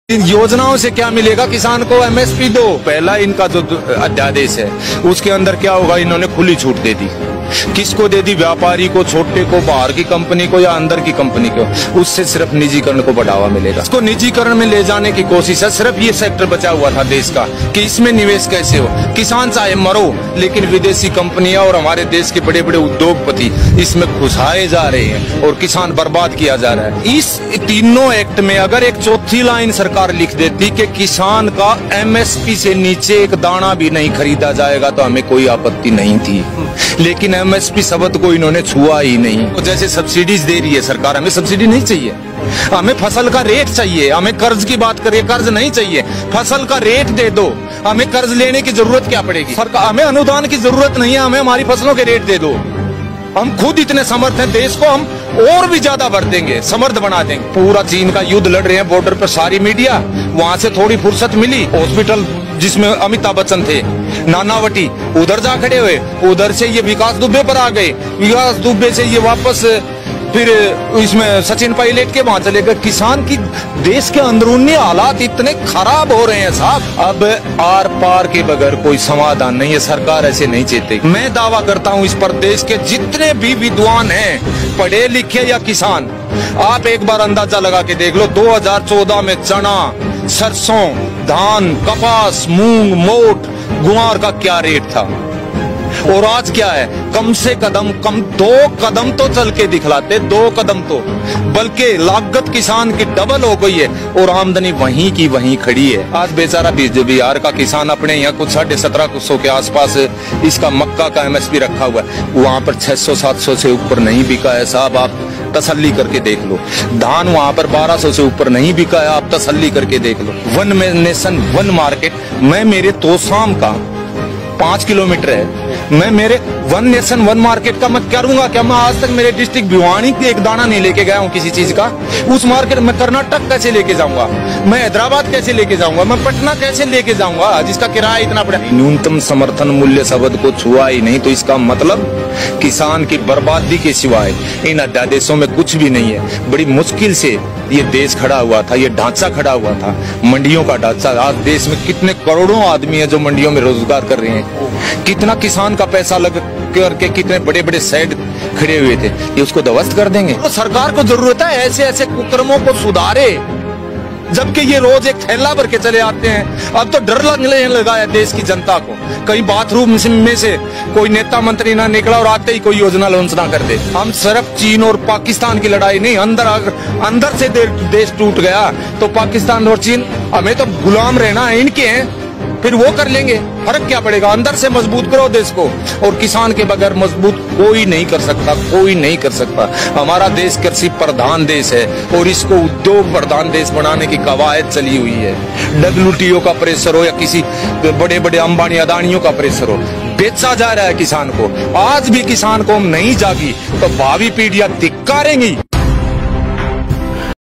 इन योजनाओं से क्या मिलेगा किसान को? एमएसपी दो। पहला इनका जो अध्यादेश है उसके अंदर क्या होगा, इन्होंने खुली छूट दे दी। किसको दे दी? व्यापारी को, छोटे को, बाहर की कंपनी को या अंदर की कंपनी को। उससे सिर्फ निजीकरण को बढ़ावा मिलेगा। इसको निजीकरण में ले जाने की कोशिश है। सिर्फ ये सेक्टर बचा हुआ था देश का कि इसमें निवेश कैसे हो। किसान चाहे मरो, लेकिन विदेशी कंपनियां और हमारे देश के बड़े बड़े उद्योगपति इसमें घुसाए जा रहे हैं और किसान बर्बाद किया जा रहा है। इस तीनों एक्ट में अगर एक चौथी लाइन सरकार लिख देती कि किसान का एमएसपी से नीचे एक दाना भी नहीं खरीदा जाएगा तो हमें कोई आपत्ति नहीं थी। लेकिन एमएसपी शब्द को इन्होंने छुआ ही नहीं। तो जैसे सब्सिडीज दे रही है सरकार, हमें सब्सिडी नहीं चाहिए, हमें फसल का रेट चाहिए। हमें कर्ज की बात करिए, कर्ज नहीं चाहिए, फसल का रेट दे दो। हमें कर्ज लेने की जरूरत क्या पड़ेगी? सरकार, हमें अनुदान की जरूरत नहीं है, हमें हमारी फसलों के रेट दे दो। हम खुद इतने समर्थ हैं, देश को हम और भी ज्यादा बढ़ देंगे, समर्थ बना देंगे। पूरा चीन का युद्ध लड़ रहे हैं बॉर्डर पर सारी मीडिया, वहां से थोड़ी फुर्सत मिली। हॉस्पिटल जिसमें अमिताभ बच्चन थे, नानावटी, उधर जा खड़े हुए। उधर से ये विकास दुबे पर आ गए, विकास दुबे से ये वापस फिर इसमें सचिन पायलट के वहां चले गए। किसान की देश के अंदरूनी हालात इतने खराब हो रहे हैं साहब, अब आर पार के बगैर कोई समाधान नहीं है। सरकार ऐसे नहीं चाहती। मैं दावा करता हूं इस प्रदेश के जितने भी विद्वान हैं, पढ़े लिखे या किसान, आप एक बार अंदाजा लगा के देख लो 2014 में चना, सरसों, धान, कपास, मूंग, मोट, गुआर का क्या रेट था और आज क्या है। कम से कम 2 कदम तो चल के दिखलाते, 2 कदम तो, बल्कि लागत किसान की डबल हो गई है और आमदनी वहीं की वहीं खड़ी है। आज बेचारा बिहार का किसान अपने यहाँ कुछ 1750 के आसपास इसका मक्का का एमएसपी रखा हुआ है, वहां पर 600-700 से ऊपर नहीं बिका है साहब, आप तसल्ली करके देख लो। धान वहां पर 1200 से ऊपर नहीं बिका है, आप तसल्ली करके देख लो। वन नेशन वन मार्केट, मैं मेरे तोशाम का 5 किलोमीटर है, मैं मेरे वन नेशन वन मार्केट का मैं करूंगा क्या? मैं आज तक मेरे डिस्ट्रिक्ट भिवानी के एक दाना नहीं लेके गया हूँ किसी चीज का। उस मार्केट में कर्नाटक कैसे लेके जाऊंगा, मैं हैदराबाद कैसे लेके जाऊंगा, मैं पटना कैसे लेके जाऊंगा जिसका किराया इतना पड़ा। न्यूनतम समर्थन मूल्य शब्द को छुआ ही नहीं, तो इसका मतलब किसान की बर्बादी के सिवाय इन अध्यादेशों में कुछ भी नहीं है। बड़ी मुश्किल से ये देश खड़ा हुआ था, ये ढांचा खड़ा हुआ था, मंडियों का ढांचा। आज देश में कितने करोड़ों आदमी है जो मंडियों में रोजगार कर रहे हैं, कितना किसान का पैसा लग करके कितने बड़े बड़े शेड खड़े हुए थे, ये उसको ध्वस्त कर देंगे। तो सरकार को जरूरत है ऐसे ऐसे कुकर्मों को सुधारे, जबकि ये रोज एक थैला भर के चले आते हैं। अब तो डर लगने लगा है देश की जनता को, कहीं बाथरूम में से कोई नेता मंत्री ना निकला और आते ही कोई योजना लॉन्च ना कर दे। हम सिर्फ चीन और पाकिस्तान की लड़ाई नहीं, अंदर से देश टूट गया तो पाकिस्तान और चीन हमें तो गुलाम रहना है इनके हैं, फिर वो कर लेंगे। फर्क क्या पड़ेगा? अंदर से मजबूत करो देश को, और किसान के बगैर मजबूत कोई नहीं कर सकता, कोई नहीं कर सकता। हमारा देश कृषि प्रधान देश है और इसको उद्योग प्रधान देश बनाने की कवायद चली हुई है। WTO का प्रेशर हो या किसी बड़े बड़े अंबानी अदानियों का प्रेशर हो, बेचा जा रहा है किसान को। आज भी किसान को हम नहीं जागी तो भावी पीढ़ियां धिक्कारेंगी।